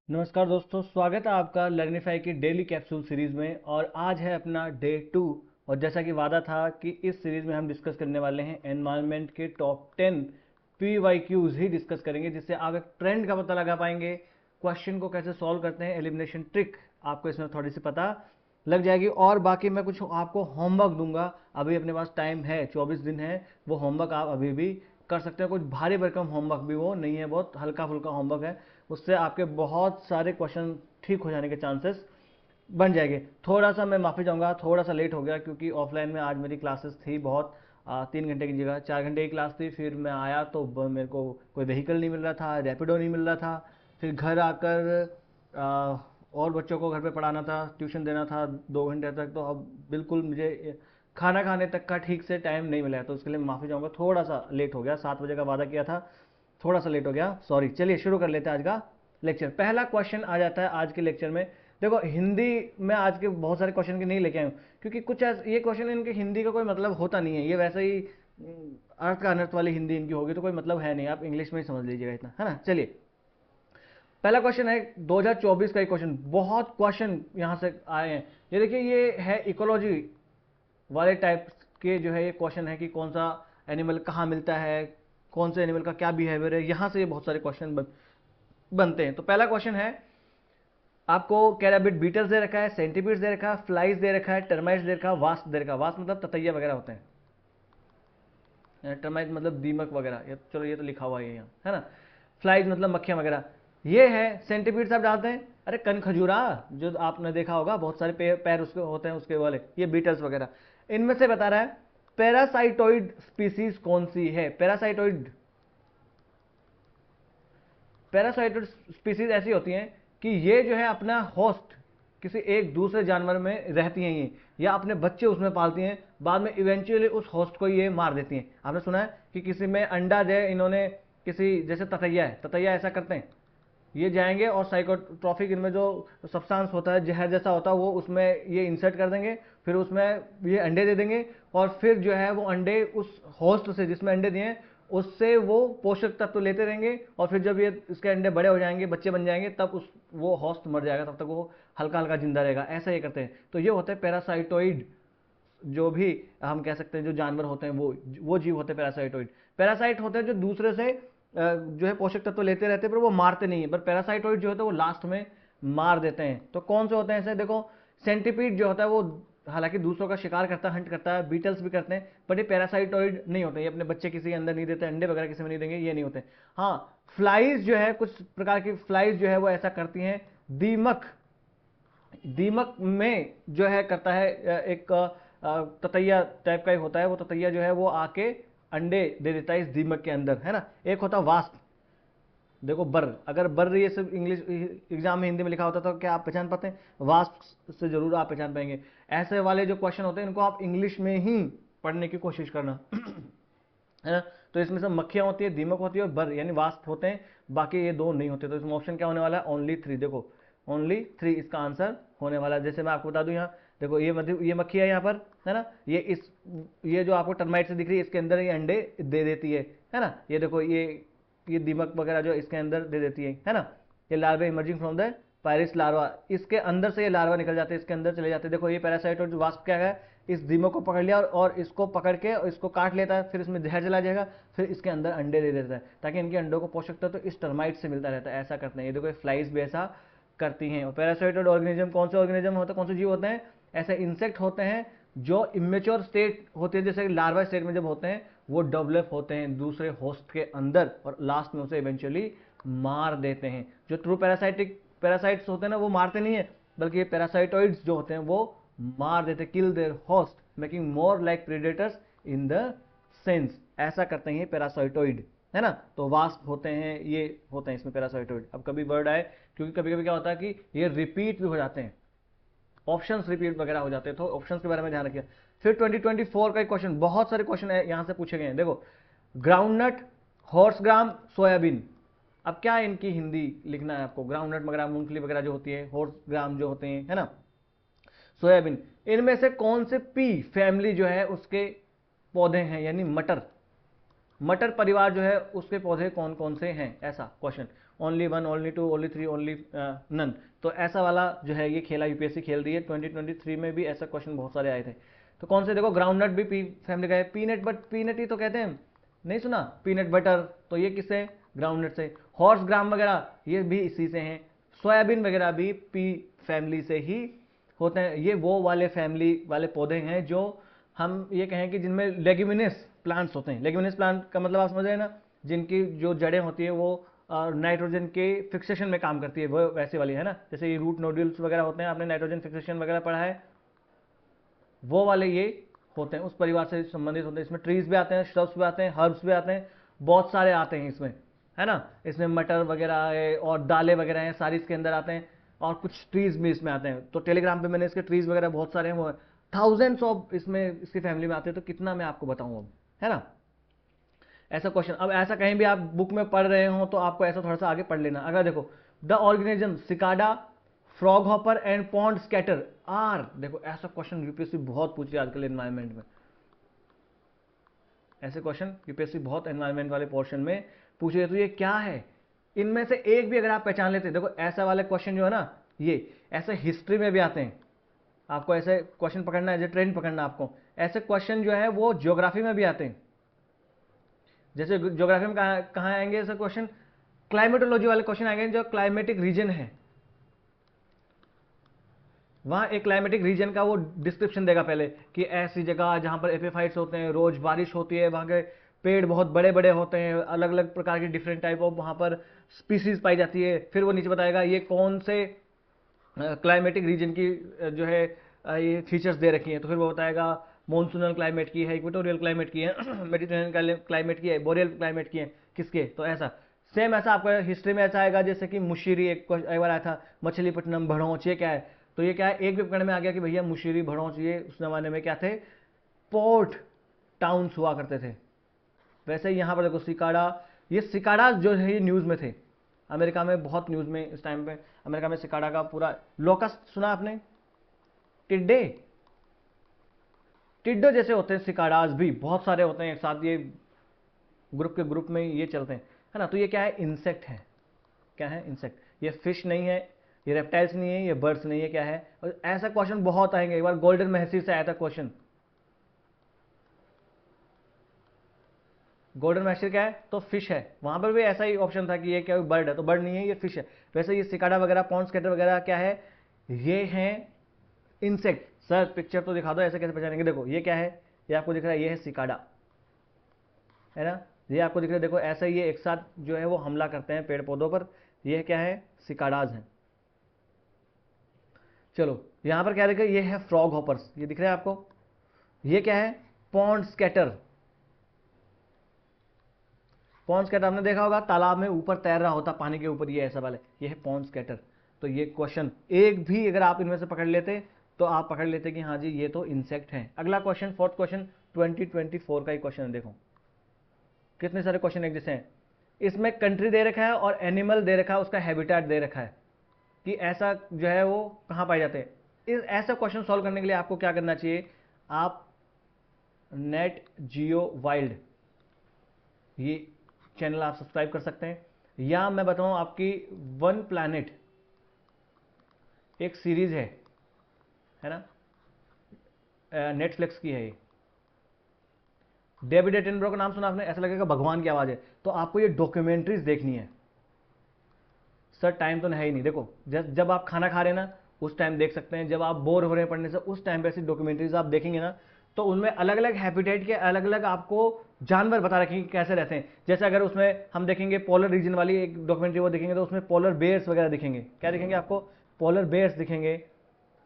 नमस्कार दोस्तों, स्वागत है आपका लर्निफाई की डेली कैप्सूल सीरीज में। और आज है अपना डे 2। और जैसा कि वादा था कि इस सीरीज में हम डिस्कस करने वाले हैं एनवायरनमेंट के टॉप 10 PYQs ही डिस्कस करेंगे, जिससे आप एक ट्रेंड का पता लगा पाएंगे। क्वेश्चन को कैसे सॉल्व करते हैं, एलिमिनेशन ट्रिक आपको इसमें थोड़ी सी पता लग जाएगी। और बाकी मैं कुछ आपको होमवर्क दूंगा। अभी अपने पास टाइम है, 24 दिन है। वो होमवर्क आप अभी भी कर सकते हैं। कुछ भारी भरकम होमवर्क भी वो नहीं है, बहुत हल्का फुल्का होमवर्क है। उससे आपके बहुत सारे क्वेश्चन ठीक हो जाने के चांसेस बन जाएंगे। थोड़ा सा मैं माफ़ी चाहूँगा, थोड़ा सा लेट हो गया क्योंकि ऑफलाइन में आज मेरी क्लासेस थी बहुत। 3 घंटे की जगह 4 घंटे की क्लास थी। फिर मैं आया तो मेरे को कोई व्हीकल नहीं मिल रहा था, रैपिडो नहीं मिल रहा था। फिर घर आकर और बच्चों को घर पे पढ़ाना था, ट्यूशन देना था 2 घंटे तक। तो अब बिल्कुल मुझे खाना खाने तक का ठीक से टाइम नहीं मिला है, तो उसके लिए माफ़ी चाहूँगा। थोड़ा सा लेट हो गया, 7 बजे का वादा किया था, थोड़ा सा लेट हो गया, सॉरी। चलिए शुरू कर लेते हैं आज का लेक्चर। पहला क्वेश्चन आ जाता है आज के लेक्चर में। देखो, हिंदी में आज के बहुत सारे क्वेश्चन के नहीं लेके आया हूँ क्योंकि कुछ ये क्वेश्चन इनके हिंदी का कोई मतलब होता नहीं है। ये वैसे ही अर्थ का अनर्थ वाली हिंदी इनकी होगी, तो कोई मतलब है नहीं। आप इंग्लिश में ही समझ लीजिएगा इतना, है ना। चलिए, पहला क्वेश्चन है 2024 का ही क्वेश्चन। बहुत क्वेश्चन यहाँ से आए हैं। ये देखिए, ये है इकोलॉजी वाले टाइप के जो है ये क्वेश्चन है कि कौन सा एनिमल कहाँ मिलता है, कौन से एनिमल का क्या बिहेवियर है। यहाँ से ये बहुत सारे क्वेश्चन बनते हैं। तो पहला क्वेश्चन है, आपको कैराबिट बीटल्स दे रखा है, सेंटीपीड्स दे रखा है, फ्लाइज दे रखा है, टर्माइट्स दे रखा है, वास्प दे रखा है। वास्प मतलब ततैया वगैरह होते हैं, टर्माइट मतलब दीमक वगैरह। ये चलो, ये तो लिखा हुआ है यहाँ, है ना। फ्लाइज मतलब मक्खियाँ वगैरह। ये है सेंटीपीड्स। आप डालते हैं, अरे कन खजूरा, जो आपने देखा होगा, बहुत सारे पैर पैर उसके होते हैं उसके वाले, ये बीटल्स वगैरह। इनमें से बता रहा है पैरासाइटोइड स्पीसीज कौन सी है। पैरासाइटोइड पैरासाइटोइड स्पीसीज ऐसी होती हैं कि ये जो है अपना होस्ट किसी एक दूसरे जानवर में रहती हैं ये, या अपने बच्चे उसमें पालती हैं, बाद में इवेंचुअली उस होस्ट को ये मार देती हैं। आपने सुना है कि किसी में अंडा जो है इन्होंने, किसी जैसे ततैया है, ततैया ऐसा करते हैं, ये जाएंगे और साइकोट्रॉफिक इनमें जो सब्सटेंस होता है, जहर जैसा होता है, वो उसमें ये इंसर्ट कर देंगे। फिर उसमें ये अंडे दे देंगे, और फिर जो है वो अंडे उस होस्ट से जिसमें अंडे दिए हैं उससे वो पोषक तत्व लेते रहेंगे। और फिर जब ये इसके अंडे बड़े हो जाएंगे, बच्चे बन जाएंगे, तब उस वो होस्ट मर जाएगा, तब तक वो हल्का हल्का जिंदा रहेगा। ऐसा ये करते हैं। तो ये होते हैं पैरासाइटोइड। जो भी हम कह सकते हैं जो जानवर होते हैं वो जीव होते हैं पैरासाइटोइड। पैरासाइट होते हैं जो दूसरे से जो है पोषक तत्व लेते रहते हैं, पर वो मारते नहीं है। पर पैरासाइटोइड जो होता है वो लास्ट में मार देते हैं। तो कौन से होते हैं ऐसे, देखो, सेंटीपीड जो होता है वो हालांकि दूसरों का शिकार करता है, हंट करता है, बीटल्स भी करते हैं, बट ये पैरासाइटोइड नहीं होते। ये अपने बच्चे किसी के अंदर नहीं देते, अंडे वगैरह किसी में नहीं देंगे, ये नहीं होते। हाँ, फ्लाइज जो है, कुछ प्रकार की फ्लाइज जो है वो ऐसा करती हैं। दीमक, दीमक में जो है करता है एक ततैया टाइप का ही होता है। वो ततैया जो है वो आके अंडे दे देता है इस दीमक के अंदर, है ना। एक होता है वास्प। देखो, बर, अगर बर ये सब इंग्लिश एग्जाम में हिंदी में लिखा होता तो क्या आप पहचान पाते हैं? वास्प से जरूर आप पहचान पाएंगे। ऐसे वाले जो क्वेश्चन होते हैं इनको आप इंग्लिश में ही पढ़ने की कोशिश करना, है ना। तो इसमें सब मक्खियां होती है, दीमक होती है, और बर यानी वास्प होते हैं। बाकी ये दो नहीं होते। तो इसमें ऑप्शन क्या होने वाला है? ओनली 3। देखो, ओनली 3 इसका आंसर होने वाला है। जैसे मैं आपको बता दूं, यहाँ देखो, ये मतलब ये मक्खी है यहाँ पर, है ना। ये जो आपको टर्माइट से दिख रही है, इसके अंदर ये अंडे दे देती है ना। ये देखो, ये दीमक वगैरह जो इसके अंदर दे देती है ना। ये larva emerging from the Pieris larva, इसके अंदर से ये लार्वा निकल जाते हैं, इसके अंदर चले जाते हैं। देखो, ये पैरासाइट और जो वास्प क्या है, इस दीमक को पकड़ लिया और इसको पकड़ के और इसको काट लेता है, फिर इसमें जहर चला जाएगा, फिर इसके अंदर अंडे दे देता है, ताकि इनके अंडों को पोषक तत्व तो इस टर्माइट से मिलता रहता है। ऐसा करते हैं ये। देखो, फ्लाइज भी ऐसा करती हैं। और पैरासाइटेड ऑर्गेनिज्म कौन से ऑर्गेनिज्म होते हैं, कौन से जीव होते हैं? ऐसे इंसेक्ट होते हैं जो इमेच्योर स्टेट होते हैं, जैसे लार्वा स्टेट में जब होते हैं, वो डेवलप होते हैं दूसरे होस्ट के अंदर और लास्ट में उसे इवेंचुअली मार देते हैं। जो ट्रू पैरासाइट्स होते हैं ना, वो मारते नहीं है, बल्कि ये पैरासाइटोइड्स जो होते हैं वो मार देते, kill their host, making more like predators in the sense. ऐसा करते हैं पैरासाइटोइड, है ना। तो वास्प होते हैं, ये होते हैं इसमें पैरासाइटोइड। अब कभी वर्ड आए, क्योंकि कभी कभी क्या होता है कि ये रिपीट भी हो जाते हैं, ऑप्शंस रिपीट वगैरह हो जाते हैं, तो ऑप्शंस के बारे में ध्यान रखिए। फिर 2024 का एक क्वेश्चन, बहुत सारे क्वेश्चन यहां से पूछे गए हैं। देखो, ग्राउंडनट, हॉर्स ग्राम, सोयाबीन। अब क्या इनकी हिंदी लिखना है आपको? ग्राउंडनट वगैरह, मूंगफली वगैरह जो होती है, हॉर्स ग्राम जो होते हैं, है ना, सोयाबीन। इनमें से कौन से पी फैमिली जो है उसके पौधे हैं, यानी मटर, मटर परिवार जो है उसके पौधे कौन कौन से हैं? ऐसा question only one, only two, only three, only none. तो ऐसा वाला जो है ये खेला यूपीएससी खेल रही है। 2023 में भी ऐसा क्वेश्चन बहुत सारे आए थे। तो कौन से, देखो ग्राउंडनट भी पी फैमिली का है, पीनट, बट पीनट ही तो कहते हैं, नहीं सुना, पीनट बटर, तो ये किससे, ग्राउंडनट से। हॉर्स ग्राम वगैरह ये भी इसी से हैं। सोयाबीन वगैरह भी पी फैमिली से ही होते हैं। ये वो वाले फैमिली वाले पौधे हैं जो हम ये कहें कि जिनमें लेग्यूमिनस प्लांट्स होते हैं। लेग्यूमिनस प्लांट का मतलब आप समझ रहे हैं ना, जिनकी जो जड़ें होती है वो नाइट्रोजन के फिक्सेशन में काम करती है, वो वैसे वाली है ना, जैसे ये रूट नोड्यूल्स वगैरह होते हैं, आपने नाइट्रोजन फिक्सेशन वगैरह पढ़ा है, वो वाले ये होते हैं, उस परिवार से संबंधित होते हैं। इसमें ट्रीज भी आते हैं, श्रब्स भी आते हैं, हर्ब्स भी आते हैं, बहुत सारे आते हैं इसमें, है ना। इसमें मटर वगैरह है और दालें वगैरह हैं, सारी इसके अंदर आते हैं, और कुछ ट्रीज भी इसमें आते हैं। तो टेलीग्राम पे मैंने इसके ट्रीज वगैरह बहुत सारे हैं, वो थाउजेंड्स ऑफ इसमें इसकी फैमिली में आते हैं, तो कितना मैं आपको बताऊं अब, है ना। ऐसा क्वेश्चन, अब ऐसा कहीं भी आप बुक में पढ़ रहे हो तो आपको ऐसा थोड़ा सा आगे पढ़ लेना। अगर देखो the organism cicada, frog hopper and pond skater are, देखो ऐसा क्वेश्चन यूपीएससी बहुत पूछ रही है आजकल एनवायरमेंट में। ऐसे क्वेश्चन यूपीएससी बहुत एनवायरमेंट वाले पोर्शन में पूछ रही है। तो ये क्या है, इनमें से एक भी अगर आप पहचान लेते हैं, देखो ऐसा वाले क्वेश्चन जो है ना, ये ऐसे हिस्ट्री में भी आते हैं। आपको ऐसे क्वेश्चन पकड़ना है, जो ट्रेंड पकड़ना आपको। ऐसे क्वेश्चन जो है वो ज्योग्राफी में भी आते हैं। जैसे ज्योग्राफी में कहाँ आएंगे ऐसे क्वेश्चन, क्लाइमेटोलॉजी वाले क्वेश्चन आएंगे, जो क्लाइमेटिक रीजन है, वहां एक क्लाइमेटिक रीजन का वो डिस्क्रिप्शन देगा पहले, कि ऐसी जगह जहां पर एपिफाइट्स होते हैं, रोज बारिश होती है, वहां के पेड़ बहुत बड़े बड़े होते हैं, अलग अलग प्रकार की डिफरेंट टाइप ऑफ वहां पर स्पीसीज पाई जाती है। फिर वो नीचे बताएगा ये कौन से क्लाइमेटिक रीजन की जो है ये फीचर्स दे रखी हैं। तो फिर वो बताएगा मॉनसूनल क्लाइमेट की है, इक्वेटोरियल क्लाइमेट की है, मेडिटेरियन क्लाइमेट की है, बोरियल क्लाइमेट की है, किसके। तो ऐसा सेम ऐसा आपका हिस्ट्री में ऐसा आएगा, जैसे कि मुशीरी एक बार आया था, मछलीपट्टनम, भड़ोच, ये क्या है। तो ये क्या है, एक भी पकड़ में आ गया कि भैया मुशीरी, भड़ोच, ये उस जमाने में क्या थे, पोर्ट टाउन्स हुआ करते थे। वैसे ही यहाँ पर देखो सिकाडा, ये सिकाडा जो है ये न्यूज़ में थे, अमेरिका में बहुत न्यूज़ में इस टाइम पे। अमेरिका में सिकाडा का पूरा, लोकस्ट सुना आपने, टिड्डे, टिड्डो जैसे होते हैं सिकाडाज भी बहुत सारे होते हैं एक साथ, ये ग्रुप के ग्रुप में ये चलते हैं, है ना। तो ये क्या है, इंसेक्ट है, क्या है, इंसेक्ट। ये फिश नहीं है, ये रेप्टाइल्स नहीं है, ये बर्ड्स नहीं है, क्या है। और ऐसा क्वेश्चन बहुत आएंगे। एक बार गोल्डन महसीर से आया था क्वेश्चन, गोल्डन मैशर क्या है, तो फिश है। वहां पर भी ऐसा ही ऑप्शन था कि ये क्या बर्ड है, तो बर्ड नहीं है, ये फिश है। वैसे ये सिकाडा वगैरह, पॉन्ड स्कैटर वगैरह क्या है, ये हैं इंसेक्ट। सर पिक्चर तो दिखा दो, ऐसे कैसे पहचानेंगे। देखो ये क्या है, ये आपको दिख रहा है, ये है सिकाडा, है ना। ये आपको दिख रहा है, देखो ऐसा ही ये एक साथ जो है वो हमला करते हैं पेड़ पौधों पर। ये क्या है, सिकाडाज हैं। चलो यहां पर क्या दिख रहा है, ये है फ्रॉग हॉपर्स, ये दिख रहा है आपको। ये क्या है, पॉन्ड स्कैटर। पॉन्ड स्कैटर आपने देखा होगा, तालाब में ऊपर तैर रहा होता पानी के ऊपर, ये ऐसा वाले, ये है पॉन्ड स्कैटर। तो ये क्वेश्चन एक भी अगर आप इनमें से पकड़ लेते तो आप पकड़ लेते कि हाँ जी ये तो इंसेक्ट है। अगला क्वेश्चन, फोर्थ क्वेश्चन, 2024 का ही क्वेश्चन है। देखो कितने सारे क्वेश्चन एक जैसे हैं। इसमें कंट्री दे रखा है और एनिमल दे रखा है, उसका हैबिटेट दे रखा है कि ऐसा जो है वो कहाँ पाए जाते हैं। इस ऐसा क्वेश्चन सॉल्व करने के लिए आपको क्या करना चाहिए, आप नेट जियो वाइल्ड, ये चैनल आप सब्सक्राइब कर सकते हैं, या मैं बताऊं आपकी वन प्लैनेट एक सीरीज है ना, नेटफ्लिक्स की है ये। डेविड एटनबरो का नाम सुना आपने, ऐसा लगेगा भगवान की आवाज है। तो आपको ये डॉक्यूमेंट्रीज देखनी है। सर टाइम तो है ही नहीं, देखो जब आप खाना खा रहे हैं ना उस टाइम देख सकते हैं, जब आप बोर हो रहे हैं पढ़ने से उस टाइम पे ऐसी डॉक्यूमेंट्रीज आप देखेंगे ना, तो उनमें अलग अलग हैबिटेट के अलग अलग आपको जानवर बता रखेंगे कैसे रहते हैं। जैसे अगर उसमें हम देखेंगे पोलर रीजन वाली एक डॉक्यूमेंट्री वो देखेंगे, तो उसमें पोलर बेयर्स वगैरह दिखेंगे, क्या दिखेंगे आपको, पोलर बेयर्स दिखेंगे।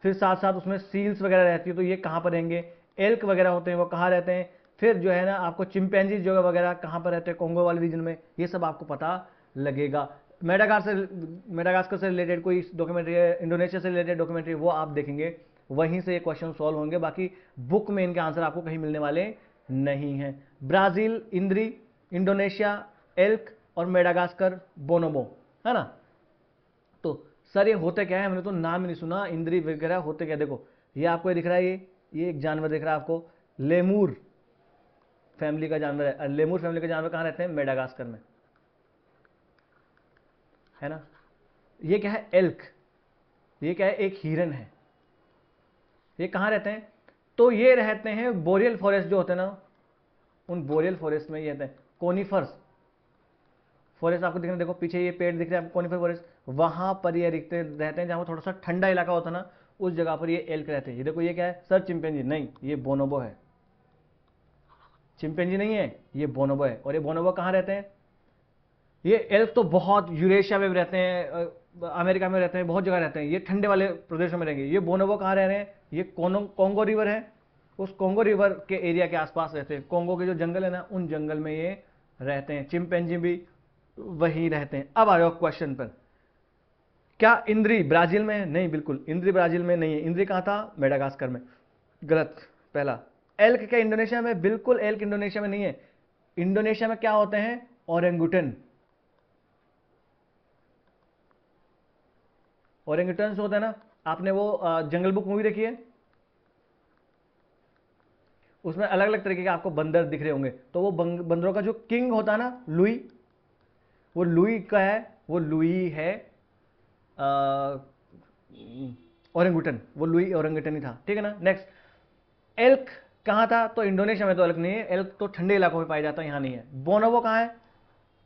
फिर साथ साथ उसमें सील्स वगैरह रहती है, तो ये कहाँ पर रहेंगे, एल्क वगैरह होते हैं वो कहाँ रहते हैं। फिर जो है ना आपको चिंपैंजी जो वगैरह कहाँ पर रहते हैं, कोंगो वाले रीजन में, ये सब आपको पता लगेगा। मेडागास्कर से रिलेटेड कोई डॉक्यूमेंट्री है, इंडोनेशिया से रिलेटेड डॉक्यूमेंट्री, वो आप देखेंगे, वहीं से ये क्वेश्चन सॉल्व होंगे। बाकी बुक में इनके आंसर आपको कहीं मिलने वाले नहीं हैं। ब्राजील इंद्री, इंडोनेशिया एल्क, और मेडागास्कर बोनोबो, है ना। तो सर ये होते क्या है, हमने तो नाम ही नहीं सुना, इंद्री वगैरह होते क्या। देखो ये आपको ये दिख रहा है, ये एक जानवर दिख रहा है आपको, लेमूर फैमिली का जानवर है। लेमूर फैमिली के जानवर कहाँ रहते हैं, मेडागास्कर में। है ना। ये क्या है, एल्क, ये क्या है, एक हिरन है। ये कहाँ रहते हैं, तो ये रहते हैं बोरियल फॉरेस्ट जो होते हैं ना, उन बोरियल फॉरेस्ट में ये रहते हैं। कोनिफर्स फॉरेस्ट आपको दिख रहे हैं, देखो पीछे ये पेड़ दिख रहे हैं आपको, कोनिफर फॉरेस्ट, वहां पर ये रहते हैं जहां थोड़ा सा ठंडा इलाका होता है ना, उस जगह पर ये एल्क रहते हैं। ये देखो, ये क्या है सर, चिंपैंजी नहीं, ये बोनोबो है। चिंपैंजी नहीं है, ये बोनोबो है। और ये बोनोबो कहाँ रहते हैं, ये एल्क तो बहुत यूरेशिया में भी रहते हैं, अमेरिका में रहते हैं, बहुत जगह रहते हैं, ये ठंडे वाले प्रदेशों में रहेंगे। ये बोनोबो कहाँ रह रहे हैं, ये कोंगो रिवर है, उस कोंगो रिवर के एरिया के आसपास रहते हैं। कोंगो के जो जंगल है ना, उन जंगल में ये रहते हैं। चिंपैंजी भी वहीं रहते हैं। अब आ जाओ क्वेश्चन पर, क्या इंद्री ब्राजील में है, नहीं बिल्कुल इंद्री ब्राजील में नहीं है। इंद्री कहाँ था, मेडागास्कर में, गलत पहला। एल्क क्या इंडोनेशिया में, बिल्कुल एल्क इंडोनेशिया में नहीं है। इंडोनेशिया में क्या होते हैं, ओरेंगुटन। ओरेंगुटन होता है ना, आपने वो जंगल बुक मूवी देखी है, उसमें अलग अलग तरीके के आपको बंदर दिख रहे होंगे, तो वो बंदरों का जो किंग होता है ना, लुई, वो लुई का है, वो लुई है ओरेंगुटन, वो लुई ओरेंगुटन ही था, ठीक है ना। नेक्स्ट, एल्क कहाँ था, तो इंडोनेशिया में तो एल्क नहीं है, एल्क तो ठंडे इलाकों में पाया जाता है, यहाँ नहीं है। बोनोबो कहाँ है,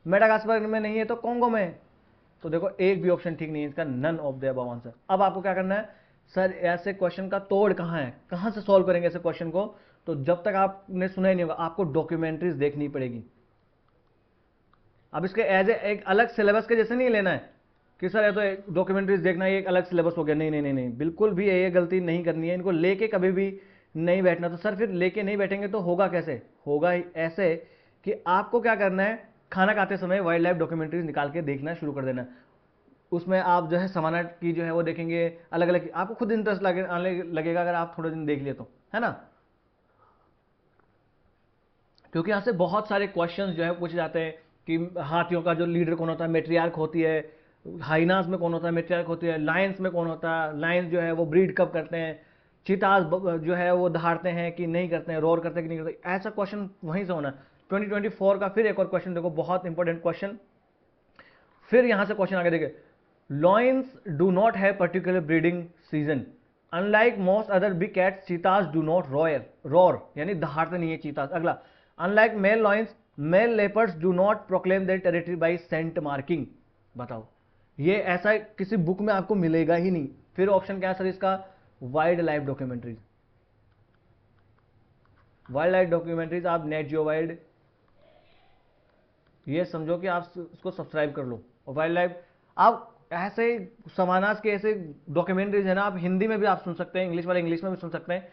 मेडागास्कर में नहीं है, तो कोंगो में है। तो देखो एक भी ऑप्शन ठीक नहीं है इसका, none of the above answer. अब आपको क्या करना है, सर ऐसे क्वेश्चन का तोड़ कहाँ है, कहाँ से सॉल्व करेंगे ऐसे क्वेश्चन को, तो जब तक आपने सुना ही नहीं होगा, आपको डॉक्यूमेंट्रीज देखनी पड़ेगी। अब इसके एज ए एक अलग सिलेबस के जैसे नहीं लेना है कि सर ये तो डॉक्यूमेंट्रीज देखना, ये एक अलग सिलेबस हो गया, नहीं नहीं नहीं नहीं, बिल्कुल भी ये गलती नहीं करनी है। इनको लेके कभी भी नहीं बैठना। तो सर फिर लेके नहीं बैठेंगे तो होगा कैसे, होगा ही ऐसे कि आपको क्या करना है, खाना खाते समय वाइल्ड लाइफ डॉक्यूमेंट्रीज निकाल के देखना शुरू कर देना। उसमें आप जो है समाना की जो है वो देखेंगे, अलग अलग, आपको खुद इंटरेस्ट आने लगेगा अगर आप थोड़े दिन देख लिए तो, है ना। क्योंकि यहाँ से बहुत सारे क्वेश्चंस जो है पूछे जाते हैं कि हाथियों का जो लीडर कौन होता है, मेट्रियार्क होती है। हाइनास में कौन होता है, मेट्रियार्क होती है। लायंस में कौन होता है, लायंस जो है वो ब्रीड कब करते हैं। चीताज जो है वो दहाड़ते हैं कि नहीं करते हैं, रोर करते हैं कि नहीं करते, ऐसा क्वेश्चन वहीं से होना है। 2024 का फिर एक और क्वेश्चन देखो, बहुत इंपॉर्टेंट क्वेश्चन। फिर यहां से क्वेश्चन आगे देखिए, lions do not have particular breeding season, unlike most other big cats cheetahs do not roar, यानी दहाड़ते नहीं है चीताज। अगला, unlike male lions male leopards do not proclaim their territory by scent marking. बताओ, ये ऐसा किसी बुक में आपको मिलेगा ही नहीं। फिर ऑप्शन क्या है सर इसका, wild life documentaries. Wild life documentaries आप नेट जियो वाइल्ड, ये समझो कि आप उसको सब्सक्राइब कर लो। और वाइल्ड लाइफ आप ऐसे समानास के ऐसे डॉक्यूमेंट्रीज है ना, आप हिंदी में भी आप सुन सकते हैं, इंग्लिश वाले इंग्लिश में भी सुन सकते हैं।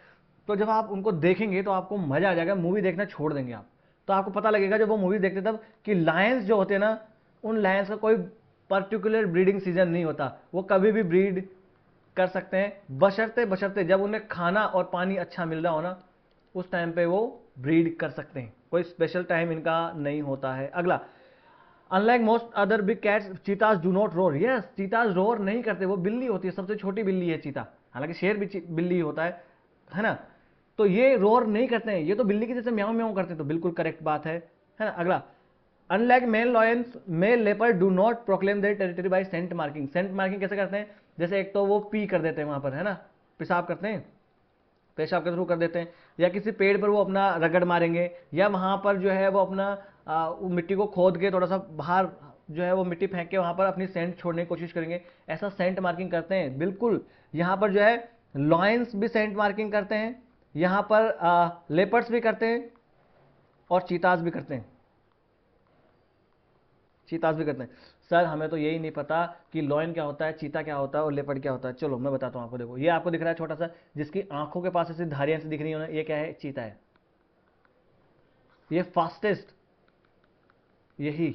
तो जब आप उनको देखेंगे तो आपको मजा आ जाएगा, मूवी देखना छोड़ देंगे आप। तो आपको पता लगेगा जब वो मूवी देखते तब कि लायंस जो होते हैं ना, उन लायंस का कोई पर्टिकुलर ब्रीडिंग सीजन नहीं होता, वो कभी भी ब्रीड कर सकते हैं, बशर्ते बशर्ते जब उन्हें खाना और पानी अच्छा मिल रहा हो ना, उस टाइम पे वो ब्रीड कर सकते हैं। कोई स्पेशल टाइम इनका नहीं होता है। अगला, unlike most other big cats cheetahs do not roar. Yes, चीताज roar नहीं करते, वो बिल्ली होती है, सबसे छोटी बिल्ली है चीता, हालांकि शेर भी बिल्ली होता है ना। तो ये रोर नहीं करते हैं, ये तो बिल्ली की जैसे म्याऊं म्याऊं करते हैं, तो बिल्कुल करेक्ट बात है ना। अगला, unlike male lions male leopard do not proclaim their territory by scent marking. Scent marking कैसे करते हैं, जैसे एक तो वो पी कर देते हैं वहां पर, है ना, पेशाब करते हैं, पेशाब के थ्रू कर देते हैं, या किसी पेड़ पर वो अपना रगड़ मारेंगे, या वहां पर जो है वो अपना वो मिट्टी को खोद के थोड़ा सा बाहर जो है वो मिट्टी फेंक के वहां पर अपनी सेंट छोड़ने की कोशिश करेंगे, ऐसा सेंट मार्किंग करते हैं। बिल्कुल, यहाँ पर जो है लॉयंस भी सेंट मार्किंग करते हैं, यहाँ पर लेपर्ड्स भी करते हैं, और चीताज भी करते हैं, चीताज भी करते हैं। सर हमें तो यही नहीं पता कि लॉयन क्या होता है, चीता क्या होता है और लेपर्ड क्या होता है। चलो मैं बताता हूँ आपको। देखो ये आपको दिख रहा है छोटा सा, जिसकी आंखों के पास ऐसी धारियां से दिख रही है, ये क्या है, चीता है। ये फास्टेस्ट यही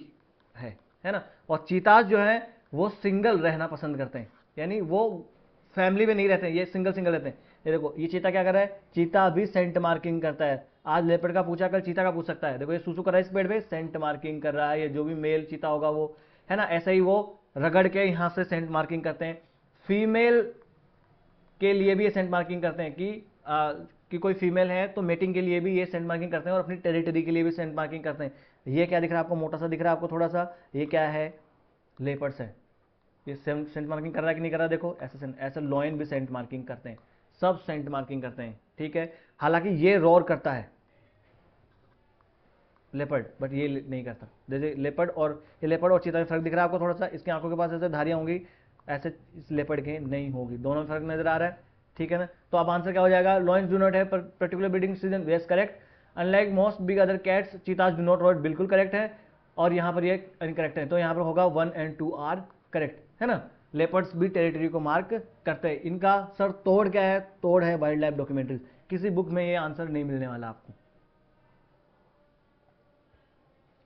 है ना। और चीताज जो है वो सिंगल रहना पसंद करते हैं, यानी वो फैमिली में नहीं रहते हैं, ये सिंगल सिंगल रहते हैं। ये देखो ये चीता क्या कर रहा है, चीता भी सेंट मार्किंग करता है। आज लेपर्ड का पूछा, कल चीता का पूछ सकता है। देखो ये सुसु कर रहा है इस पेड़ पे, सेंट मार्किंग कर रहा है। ये जो भी मेल चीता होगा वो, है ना, ऐसे ही वो रगड़ के यहां से सेंट मार्किंग करते हैं। फीमेल के लिए भी ये सेंट मार्किंग करते हैं कि कोई फीमेल है तो मेटिंग के लिए भी ये सेंट मार्किंग करते हैं, और अपनी टेरिटरी के लिए भी सेंट मार्किंग करते हैं। ये क्या दिख रहा है आपको, मोटा सा दिख रहा है आपको थोड़ा सा, ये क्या है, लेपर्ड्स है। ये सेंट मार्किंग कर रहा है कि नहीं कर रहा, देखो ऐसे ऐसे लॉइन भी सेंट मार्किंग करते हैं, सब सेंट मार्किंग करते हैं, ठीक है। हालांकि ये रोर करता है लेपर्ड, बट ये नहीं करता। जैसे लेपर्ड और ये लेपर्ड और चीता में फर्क दिख रहा है आपको थोड़ा सा, इसकी आंखों के पास ऐसे धारियां होंगी, ऐसे इस लेपर्ड के नहीं होगी, दोनों में फर्क नजर आ रहा है, ठीक है ना। तो अब आंसर क्या हो जाएगा, lions do not have particular breeding season, yes correct. Unlike most big other cats cheetahs do not roar, बिल्कुल करेक्ट है। और यहाँ पर ये इनकरेक्ट है, तो यहाँ पर होगा 1 और 2 आर करेक्ट है ना। लेपर्ड्स भी टेरिटरी को मार्क करते हैं। इनका सर तोड़ क्या है, तोड़ है वाइल्ड लाइफ डॉक्यूमेंट्रीज, किसी बुक में ये आंसर नहीं मिलने वाला आपको।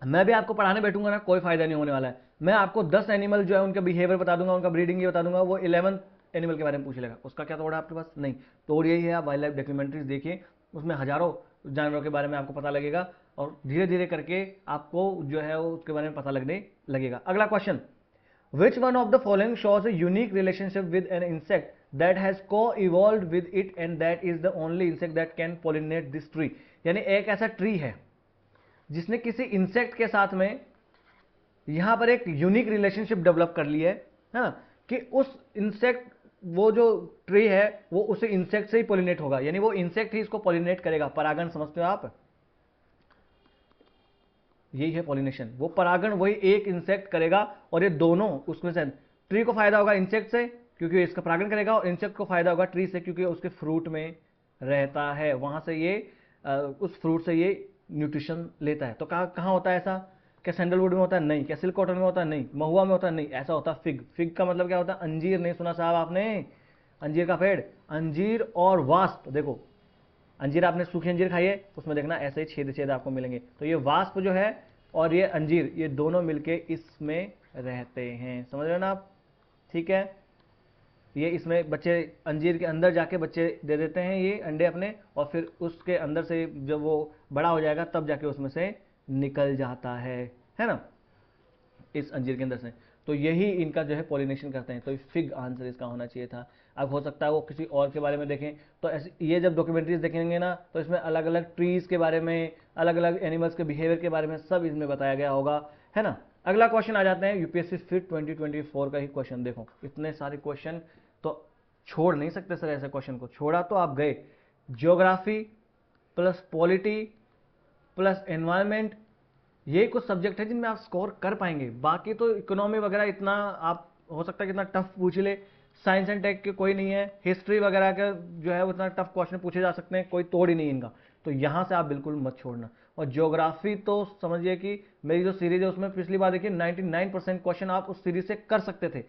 मैं भी आपको पढ़ाने बैठूंगा ना, कोई फायदा नहीं होने वाला है। मैं आपको 10 एनिमल जो है उनका बिहेवियर बता दूंगा, उनका ब्रीडिंग ये बता दूंगा, वो 11 एनिमल के बारे में पूछ लेगा, उसका क्या तोड़ है आपके पास, नहीं। तोड़ यही है, आप वाइल्ड लाइफ डॉक्यूमेंट्रीज देखिए, उसमें हजारों जानवरों के बारे में आपको पता लगेगा, और धीरे धीरे करके आपको जो है वो उसके बारे में पता लगने लगेगा। अगला question, which one of the following shows a unique relationship with an insect that has co-evolved with it and that is the only insect that can pollinate this tree। यानी एक ऐसा ट्री है जिसने किसी इंसेक्ट के साथ में यहां पर एक यूनिक रिलेशनशिप डेवलप कर ली है ना, कि उस इंसेक्ट, वो जो ट्री है वो उसे इंसेक्ट से ही पोलिनेट होगा, यानी वो इंसेक्ट ही इसको पोलिनेट करेगा। परागण समझते हो आप, यही है पॉलिनेशन, वो परागण वही एक इंसेक्ट करेगा, और ये दोनों उसमें से ट्री को फायदा होगा इंसेक्ट से क्योंकि इसका परागण करेगा, और इंसेक्ट को फायदा होगा ट्री से क्योंकि उसके फ्रूट में रहता है, वहां से ये उस फ्रूट से ये न्यूट्रिशन लेता है। तो कहाँ होता है ऐसा, क्या सैंडलवुड में होता है, नहीं। क्या सिल्क कॉटन में होता है, नहीं। महुआ में होता है, नहीं। ऐसा होता है फिग। फिग का मतलब क्या होता है, अंजीर। नहीं सुना साहब आपने, अंजीर का पेड़। अंजीर और वास्प, देखो अंजीर आपने सूखी अंजीर खाई है, उसमें देखना ऐसे ही छेद छेद आपको मिलेंगे, तो ये वास्प जो है और ये अंजीर, ये दोनों मिलके इसमें रहते हैं, समझ रहे हो ना आप, ठीक है। ये इसमें बच्चे अंजीर के अंदर जाके बच्चे दे देते हैं ये अंडे अपने, और फिर उसके अंदर से जब वो बड़ा हो जाएगा तब जाके उसमें से निकल जाता है ना, इस अंजीर के अंदर से। तो यही इनका जो है पॉलिनेशन करते हैं, तो फिग आंसर इसका होना चाहिए था। अब हो सकता है वो किसी और के बारे में देखें, तो ऐसे ये जब डॉक्यूमेंट्रीज देखेंगे ना, तो इसमें अलग अलग ट्रीज के बारे में, अलग अलग एनिमल्स के बिहेवियर के बारे में सब इसमें बताया गया होगा, है ना। अगला क्वेश्चन आ जाते हैं यूपीएससी फिट 2024 का ही क्वेश्चन। देखो इतने सारे क्वेश्चन तो छोड़ नहीं सकते सर, ऐसे क्वेश्चन को छोड़ा तो आप गए। Geography plus polity plus environment, ये कुछ सब्जेक्ट है जिनमें आप स्कोर कर पाएंगे। बाकी तो इकोनॉमी वगैरह इतना आप हो सकता है कितना टफ पूछ ले, साइंस एंड टेक के कोई नहीं है, हिस्ट्री वगैरह के जो है उतना टफ क्वेश्चन पूछे जा सकते हैं, कोई तोड़ ही नहीं इनका, तो यहां से आप बिल्कुल मत छोड़ना। और ज्योग्राफी तो समझिए कि मेरी जो सीरीज है उसमें पिछली बार देखिए 99% क्वेश्चन आप उस सीरीज से कर सकते थे,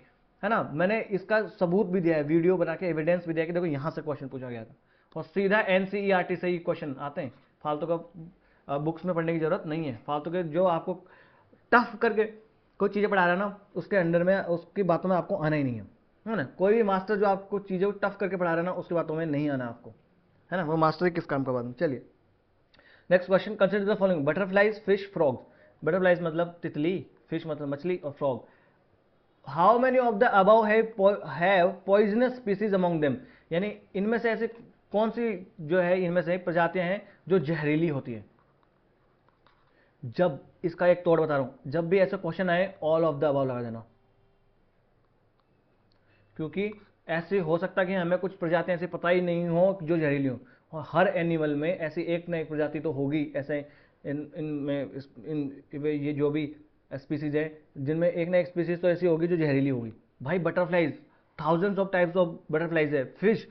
है ना। मैंने इसका सबूत भी दिया है, वीडियो बना के एविडेंस भी दिया कि देखो यहां से क्वेश्चन पूछा गया था, और सीधा एनसीईआरटी से ही क्वेश्चन आते हैं, फालतू का बुक्स में पढ़ने की जरूरत नहीं है। फालतू के जो आपको टफ करके कोई चीज़ें पढ़ा रहा है ना, उसके अंडर में उसकी बातों में आपको आना ही नहीं है ना। कोई भी मास्टर जो आपको चीज़ें टफ करके पढ़ा रहा है ना, उसकी बातों में नहीं आना आपको, है ना। वो मास्टर किस काम का बात में। चलिए next question, consider the following butterflies fish frogs. Butterflies मतलब तितली, फिश मतलब मछली, और frog. How many of the above have poisonous species among them, यानी इनमें से ऐसे कौन सी जो है इनमें से प्रजातियां हैं जो जहरीली होती है। जब इसका एक तोड़ बता रहा हूं, जब भी ऐसे क्वेश्चन आए ऑल ऑफ द अबव लगा देना, क्योंकि ऐसे हो सकता है कि हमें कुछ प्रजातियां ऐसी पता ही नहीं हो जो जहरीली हो, और हर एनिमल में ऐसी एक ना एक प्रजाति तो होगी ऐसे इन ये जो भी स्पीसीज है जिनमें एक ना एक स्पीसीज तो ऐसी होगी जो जहरीली होगी। भाई butterflies, thousands of types of butterflies है। फिश,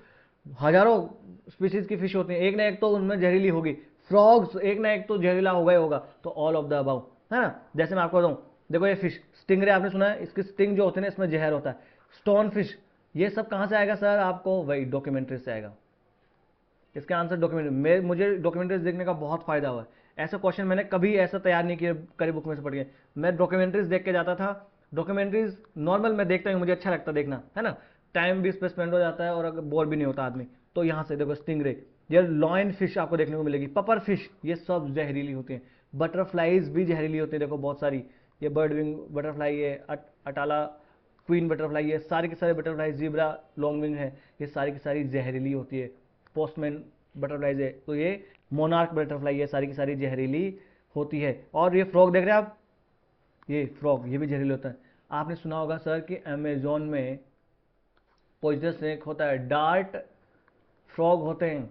हजारों स्पीसीज की फिश होती है, एक ना एक तो उनमें जहरीली होगी। फ्रॉग्स, एक ना एक तो जहरीला होगा ही होगा, तो ऑल ऑफ द अबव, है ना। जैसे मैं आपको बताऊं, देखो ये फिश स्टिंगरे आपने सुना है, इसकी स्टिंग जो होते हैं इसमें जहर होता है। स्टोन फिश, ये सब कहां से आएगा सर, आपको वही डॉक्यूमेंट्री से आएगा। इसका आंसर डॉक्यूमेंट्री, मुझे डॉक्यूमेंट्रीज देखने का बहुत फायदा हुआ है। ऐसा क्वेश्चन मैंने कभी ऐसा तैयार नहीं किया करी बुक में से पढ़ के, मैं डॉक्यूमेंट्रीज देख के जाता था। डॉक्यूमेंट्रीज नॉर्मल मैं देखता हूँ, मुझे अच्छा लगता देखना, है ना। टाइम भी इस पर स्पेंड हो जाता है और बोर भी नहीं होता आदमी। तो यहाँ से देखो स्टिंगरे, ये लॉयन फिश आपको देखने को मिलेगी, पपर फिश, ये सब जहरीली होती हैं। बटरफ्लाइज भी जहरीली होती है, देखो बहुत सारी, ये बर्ड विंग बटरफ्लाई है, अटाला क्वीन बटरफ्लाई है, सारे के सारे बटरफ्लाई, जीब्रा लॉन्ग विंग है, ये सारी की सारी जहरीली होती है। पोस्टमैन बटरफ्लाइज है, तो ये मोनार्क बटरफ्लाई है, सारी की सारी जहरीली होती है। और ये फ्रॉग देख रहे हैं आप, ये फ्रॉग ये भी जहरीली होता है। आपने सुना होगा सर कि अमेजोन में पॉइजनस स्नेक होता है, डार्ट फ्रॉग होते हैं।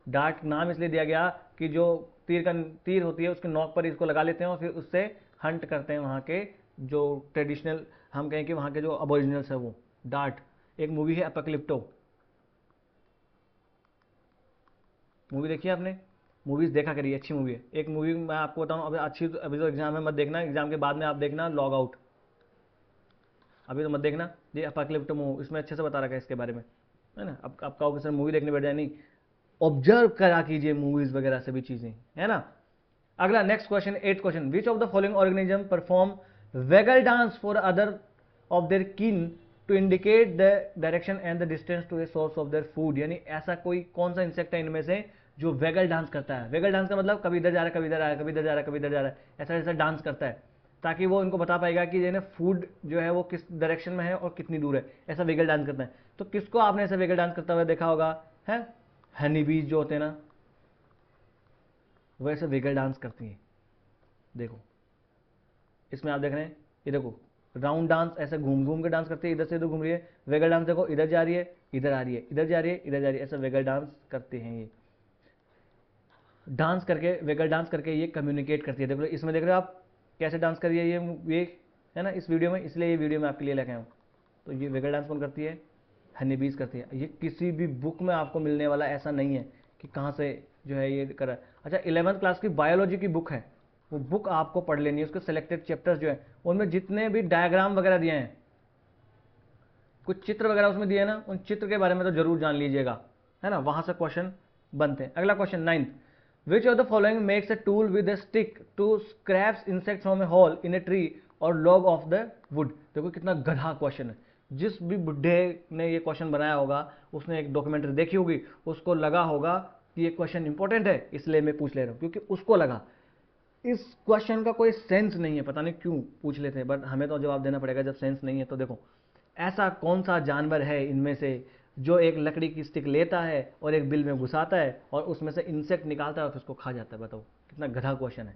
डार्ट नाम इसलिए दिया गया कि जो तीर होती है उसके नोक पर इसको लगा लेते हैं और फिर उससे हंट करते हैं वहाँ के जो ट्रेडिशनल, हम कहें कि वहाँ के जो अबोरिजिनल्स है वो। डार्ट एक मूवी है एपोकलिप्टो, मूवी देखी है आपने? मूवीज देखा करिए, अच्छी मूवी है। एक मूवी मैं आपको बताऊं, अभी अच्छी अभी तो एग्जाम है मत देखना, एग्जाम के बाद में आप देखना लॉग आउट, अभी तो मत देखना। ये एपोकलिप्टो मूवी, इसमें अच्छे से बता रखा है इसके बारे में, है ना। अब आप कहोगे सर मूवी देखने बैठ जाए, नहीं, ऑब्जर्व करा कीजिए मूवीज वगैरह सभी चीजें, है ना। अगला next question, 8th question, which of the following organism perform waggle dance for other of their kin to indicate the direction and the distance to the source of their food. यानी ऐसा कोई कौन सा इंसेक्ट है इनमें से जो vagal dance करता है? वेगल डांस का मतलब कभी इधर जा रहा है, कभी इधर आ रहा है, कभी इधर जा रहा है, कभी इधर जा रहा है, ऐसा ऐसा डांस करता है, ताकि वो इनको बता पाएगा कि जो है फूड जो है वो किस डायरेक्शन में है और कितनी दूर है। ऐसा वेगल डांस करता है। तो किसको आपने ऐसा वेगल डांस करता हुआ देखा होगा? है हनी बीज जो होते हैं ना, वो ऐसे वेगल डांस करती हैं। देखो इसमें आप देख रहे हैं, ये देखो राउंड डांस, ऐसे घूम घूम के डांस करती है, इधर से इधर घूम रही है। वेगल डांस देखो, इधर जा रही है, इधर आ रही है, इधर जा रही है, इधर जा रही है, ऐसा वेगल डांस करते हैं ये। डांस करके, वेगल डांस करके ये कम्युनिकेट करती है। देखो इसमें देख रहे हो आप कैसे डांस कर रही है ये है ना इस वीडियो में, इसलिए ये वीडियो में आपके लिए लेके आया हूँ। तो ये वेगल डांस कौन करती है? हनी बीज करती है। ये किसी भी बुक में आपको मिलने वाला ऐसा नहीं है कि कहाँ से जो है ये करा है। अच्छा 11th क्लास की बायोलॉजी की बुक है, वो बुक आपको पढ़ लेनी है। उसके सिलेक्टेड चैप्टर्स जो है उनमें जितने भी डायग्राम वगैरह दिए हैं, कुछ चित्र वगैरह उसमें दिए हैं ना, उन चित्र के बारे में तो जरूर जान लीजिएगा, है ना। वहां से क्वेश्चन बनते हैं। अगला question 9th, which of the following makes a tool with a stick to scraps insects from a hole in a tree or log of the wood. देखो कितना गधा क्वेश्चन है। जिस भी बुढ़े ने ये क्वेश्चन बनाया होगा उसने एक डॉक्यूमेंट्री देखी होगी, उसको लगा होगा कि ये क्वेश्चन इंपॉर्टेंट है, इसलिए मैं पूछ ले रहा हूँ, क्योंकि उसको लगा इस क्वेश्चन का कोई सेंस नहीं है, पता नहीं क्यों पूछ लेते हैं, बट हमें तो जवाब देना पड़ेगा जब सेंस नहीं है। तो देखो ऐसा कौन सा जानवर है इनमें से जो एक लकड़ी की स्टिक लेता है और एक बिल में घुसाता है और उसमें से इंसेक्ट निकालता है और फिर उसको खा जाता है? बताओ कितना गधा क्वेश्चन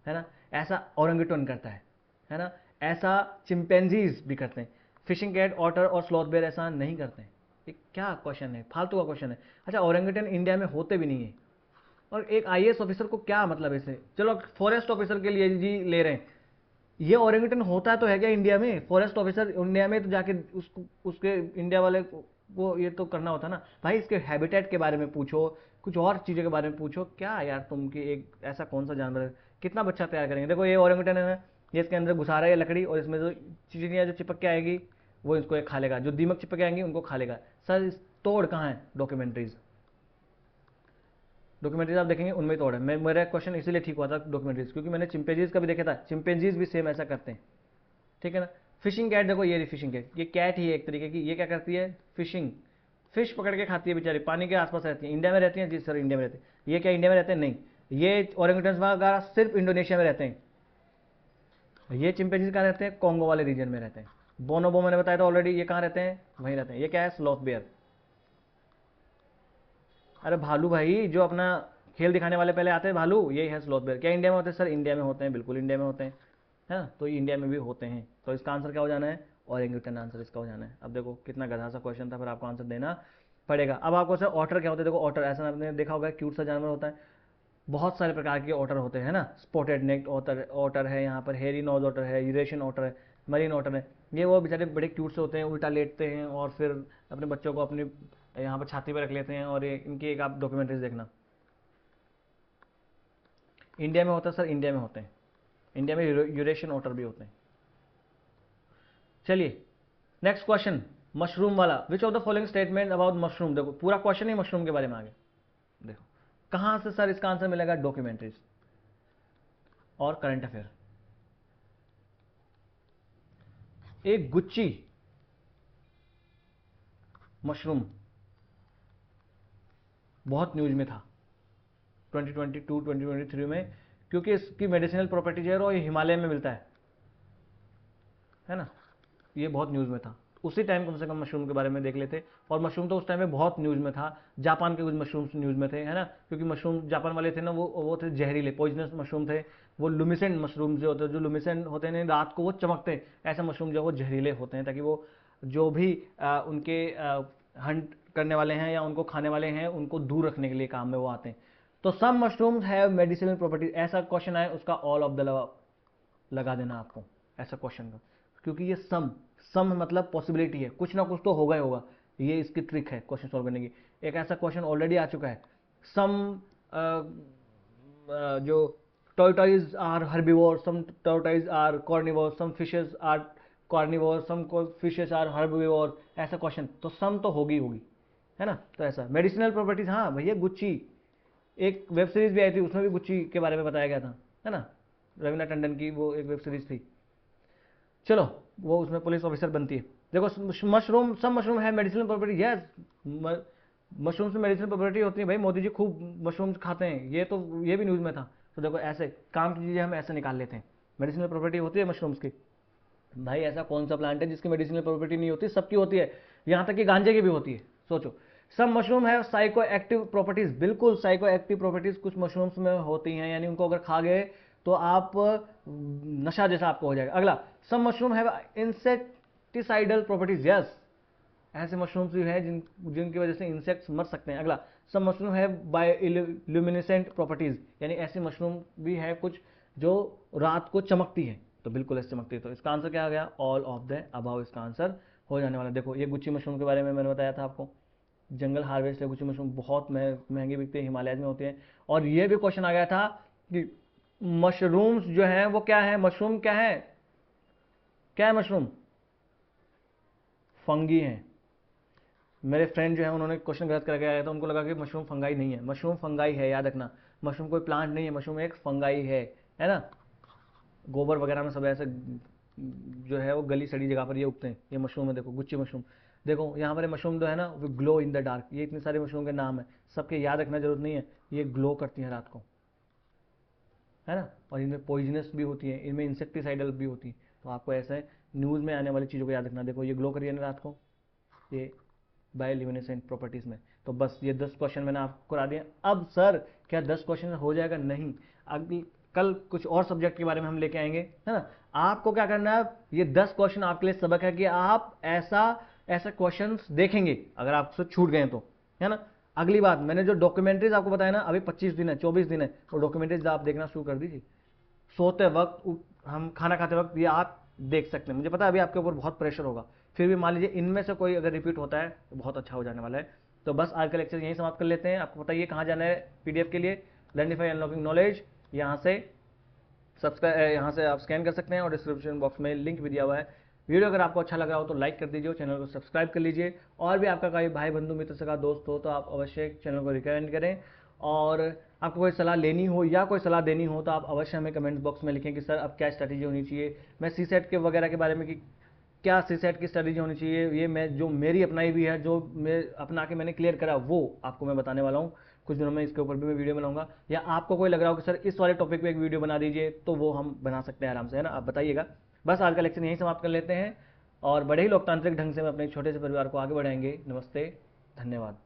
है ना। ऐसा ओरंगुटन करता है ना। ऐसा चिंपैंजीज भी करते हैं। फिशिंग कैट, ऑटर और स्लॉथ बेयर ऐसा नहीं करते हैं। ये क्या क्वेश्चन है, फालतू का क्वेश्चन है। अच्छा ओरंगुटन इंडिया में होते भी नहीं है, और एक आईएएस ऑफिसर को क्या मतलब है इससे? चलो फॉरेस्ट ऑफिसर के लिए जी ले रहे हैं, ये ओरेंगटन होता तो है क्या इंडिया में? फॉरेस्ट ऑफिसर इंडिया में तो जाके उसको उसके इंडिया वाले को ये तो करना होता ना भाई। इसके हैबिटेट के बारे में पूछो, कुछ और चीज़ों के बारे में पूछो। क्या यार तुम कि एक ऐसा कौन सा जानवर है, कितना बच्चा तैयार करेंगे। देखो ये ओरेंगटन है, ये इसके अंदर घुसा रहा है लकड़ी, और इसमें जो चिड़िया जो चिपक के आएगी वो इसको एक खा लेगा, जो दीमक चिपक के आएंगी उनको खा लेगा। सर तोड़ कहाँ है डॉक्यूमेंट्रीज? डॉक्यूमेंट्रीज आप देखेंगे उनमें तोड़ है। मैं मेरा क्वेश्चन इसीलिए ठीक हुआ था डॉक्यूमेंट्रीज, क्योंकि मैंने चिंपैंजीज का भी देखा था, चिंपैंजीज भी सेम ऐसा करते हैं, ठीक है ना। फिशिंग कैट देखो, ये फिशिंग कैट, ये कैट ही है एक तरीके की। ये क्या करती है? फिशिंग, फिश पकड़ के खाती है बेचारी, पानी के आसपास रहती है। इंडिया में रहती है जी सर, इंडिया में रहते हैं। ये क्या इंडिया में रहते हैं? नहीं, ये ओरेंगुटन्स वगैरह सिर्फ इंडोनेशिया में रहते हैं। ये चिंपैंजीज कहाँ रहते हैं? कॉन्गो वाले रीजन में रहते हैं। बोनोबो मैंने बताया था ऑलरेडी, ये कहाँ रहते हैं? वहीं रहते हैं। ये क्या है? Sloth bear. अरे भालू भाई, जो अपना खेल दिखाने वाले पहले आते हैं भालू, यही है स्लॉथ बेयर। क्या इंडिया में होते हैं? सर इंडिया में होते हैं, बिल्कुल इंडिया में होते हैं, है ना। तो इंडिया में भी होते हैं। तो इसका आंसर क्या हो जाना है? ओरेंगुटन आंसर इसका हो जाना है। अब देखो कितना गधा सा क्वेश्चन था, फिर आपको आंसर देना पड़ेगा। अब आपको सर ऑटर क्या होता है? देखो ऑटर ऐसा आपने देखा होगा, क्यूट सा जानवर होता है। बहुत सारे प्रकार के ऑटर होते हैं ना। स्पॉटेड नेक ऑटर ऑटर है, यहाँ पर हेरी नोज ऑटर है, यूरेशियन ऑटर है, मरीन ऑटर है। ये वो बेचारे बड़े क्यूट से होते हैं, उल्टा लेटते हैं और फिर अपने बच्चों को अपनी यहाँ पर छाती पर रख लेते हैं। और ये इनकी एक आप डॉक्यूमेंट्रीज देखना। इंडिया में होता है सर, इंडिया में होते हैं। इंडिया में यूरेशियन ऑटर भी होते हैं। चलिए नेक्स्ट क्वेश्चन, मशरूम वाला। विच of the following statement about mushroom. देखो पूरा क्वेश्चन ही मशरूम के बारे में आगे। देखो कहां से सर इसका आंसर मिलेगा? डॉक्यूमेंट्रीज और करंट अफेयर। एक गुच्ची मशरूम बहुत न्यूज में था 2022 2023 में, क्योंकि इसकी मेडिसिनल प्रॉपर्टी जो है वो ये हिमालय में मिलता है ना। ये बहुत न्यूज में था। उसी टाइम कम से कम मशरूम के बारे में देख लेते। और मशरूम तो उस टाइम में बहुत न्यूज़ में था, जापान के कुछ मशरूम्स न्यूज़ में थे, है ना, क्योंकि मशरूम जापान वाले थे ना, वो थे जहरीले, पॉइजनस मशरूम थे। वो लुमिसेंट मशरूम जो होते हैं, जो लुमिसेंट होते हैं, रात को वो चमकते हैं, ऐसे मशरूम जो है वो जहरीले होते हैं, ताकि वो जो भी उनके हंट करने वाले हैं या उनको खाने वाले हैं, उनको दूर रखने के लिए काम में वो आते हैं। तो सम मशरूम्स हैव मेडिसिनल प्रॉपर्टीज, ऐसा क्वेश्चन आए उसका ऑल ऑफ द लगा देना आपको, ऐसा क्वेश्चन का, क्योंकि ये सम मतलब पॉसिबिलिटी है, कुछ ना कुछ तो होगा ही होगा। ये इसकी ट्रिक है क्वेश्चन सॉल्व करने की। एक ऐसा क्वेश्चन ऑलरेडी आ चुका है, सम जो tortoises are herbivores, some tortoises are carnivores, some fishes are carnivores, some fishes are herbivores, ऐसा क्वेश्चन तो सम तो होगी होगी, है ना। तो ऐसा मेडिसिनल प्रॉपर्टीज, हाँ भैया गुच्ची, एक वेब सीरीज भी आई थी, उसमें भी गुच्ची के बारे में बताया गया था, है ना, रवीना टंडन की वो एक वेब सीरीज थी। चलो, वो उसमें पुलिस ऑफिसर बनती है। देखो, मशरूम, सब मशरूम है मेडिसिनल प्रॉपर्टी, यस, मशरूम से मेडिसिनल प्रॉपर्टी होती है भाई, मोदी जी खूब मशरूम्स खाते हैं, ये भी न्यूज़ में था। तो देखो, ऐसे काम की चीज़ें हम ऐसे निकाल लेते हैं, मेडिसिनल प्रॉपर्टी होती है मशरूम्स की। भाई ऐसा कौन सा प्लांट है जिसकी मेडिसिनल प्रॉपर्टी नहीं होती, सबकी होती है, यहाँ तक कि गांजे की भी होती है, सोचो। सब मशरूम है साइको एक्टिव प्रॉपर्टीज, बिल्कुल साइको एक्टिव प्रॉपर्टीज कुछ मशरूम्स में होती हैं, यानी उनको अगर खा गए तो आप नशा जैसा आपको हो जाएगा। अगला, सब मशरूम है इंसेक्टिसाइडल प्रॉपर्टीज, यस, ऐसे मशरूम्स भी हैं जिनकी वजह से इंसेक्ट्स मर सकते हैं। अगला, सब मशरूम है बायोल्यूमिनेसेंट प्रॉपर्टीज, यानी ऐसी मशरूम भी है कुछ जो रात को चमकती है, तो बिल्कुल ऐसे चमकती है। तो इसका आंसर क्या आ गया, ऑल ऑफ द अबव इसका आंसर हो जाने वाला। देखो, ये गुच्ची मशरूम के बारे में मैंने बताया था आपको, जंगल हार्वेस्ट है, गुच्ची मशरूम बहुत महंगी बिकती है, हिमालय में होती है। और ये भी क्वेश्चन आ गया था कि मशरूम्स जो है वो क्या है, मशरूम क्या है, क्या है मशरूम, फंगी है। मेरे फ्रेंड जो है उन्होंने क्वेश्चन गलत करके आया था, उनको लगा कि मशरूम फंगाई नहीं है, मशरूम फंगाई है, याद रखना, मशरूम कोई प्लांट नहीं है, मशरूम एक फंगाई है ना। गोबर वगैरह में सब ऐसे जो है वो गली सड़ी जगह पर ये उगते हैं, ये मशरूम है। देखो, गुच्ची मशरूम, देखो यहाँ पर मशरूम जो है ना वो ग्लो इन द डार्क, ये इतने सारे मशरूम के नाम है, सबके याद रखना जरूरत नहीं है, ये ग्लो करती है रात को, है ना। और इनमें पॉइजनस भी होती है, इनमें इंसेक्टिसाइडल भी होती है, तो आपको ऐसे न्यूज़ में आने वाली चीज़ों को याद रखना। देखो, ये ग्लो करिए ना रात को, ये बायोल्यूमिनेसेंट प्रॉपर्टीज में। तो बस ये 10 क्वेश्चन मैंने आपको करा दिए। अब सर क्या 10 क्वेश्चन हो जाएगा, नहीं, अगली कल कुछ और सब्जेक्ट के बारे में हम लेके आएंगे, है ना। आपको क्या करना है, ये 10 क्वेश्चन आपके लिए सबक है कि आप ऐसा क्वेश्चंस देखेंगे, अगर आपसे छूट गए तो, है ना। अगली बात, मैंने जो डॉक्यूमेंट्रीज आपको बताया ना, अभी 25 दिन है, 24 दिन है, तो डॉक्यूमेंट्रीज आप देखना शुरू कर दीजिए, सोते वक्त, हम खाना खाते वक्त, ये आप देख सकते हैं। मुझे पता है अभी आपके ऊपर बहुत प्रेशर होगा, फिर भी मान लीजिए इनमें से कोई अगर रिपीट होता है तो बहुत अच्छा हो जाने वाला है। तो बस आज का लेक्चर यहीं समाप्त कर लेते हैं। आपको बताइए कहाँ जाना है पीडीएफ के लिए, लर्निफाई अनलॉकिंग नॉलेज, यहाँ से सब्सक्राइब, यहाँ से आप स्कैन कर सकते हैं, और डिस्क्रिप्शन बॉक्स में लिंक भी दिया हुआ है। वीडियो अगर आपको अच्छा लग रहा हो तो लाइक कर दीजिए, चैनल को सब्सक्राइब कर लीजिए, और भी आपका कोई भाई बंधु मित्र सका दोस्त हो तो आप अवश्य चैनल को रिकमेंड करें। और आपको कोई सलाह लेनी हो या कोई सलाह देनी हो तो आप अवश्य हमें कमेंट बॉक्स में लिखें कि सर अब क्या स्ट्रैटेजी होनी चाहिए, मैं सी सेट के वगैरह के बारे में, कि क्या सी सेट की स्ट्रैटेजी होनी चाहिए, ये मैं जो मेरी अपनाई हुई है, जो मैं अपना के मैंने क्लियर करा, वो आपको मैं बताने वाला हूँ। कुछ दिनों में इसके ऊपर भी मैं वीडियो बनाऊंगा, या आपको कोई लग रहा हो कि सर इस वाले टॉपिक पे एक वीडियो बना दीजिए, तो वो हम बना सकते हैं आराम से, है ना, आप बताइएगा। बस आज का लेक्चर यहीं समाप्त कर लेते हैं, और बड़े ही लोकतांत्रिक ढंग से मैं अपने छोटे से परिवार को आगे बढ़ाएंगे। नमस्ते, धन्यवाद।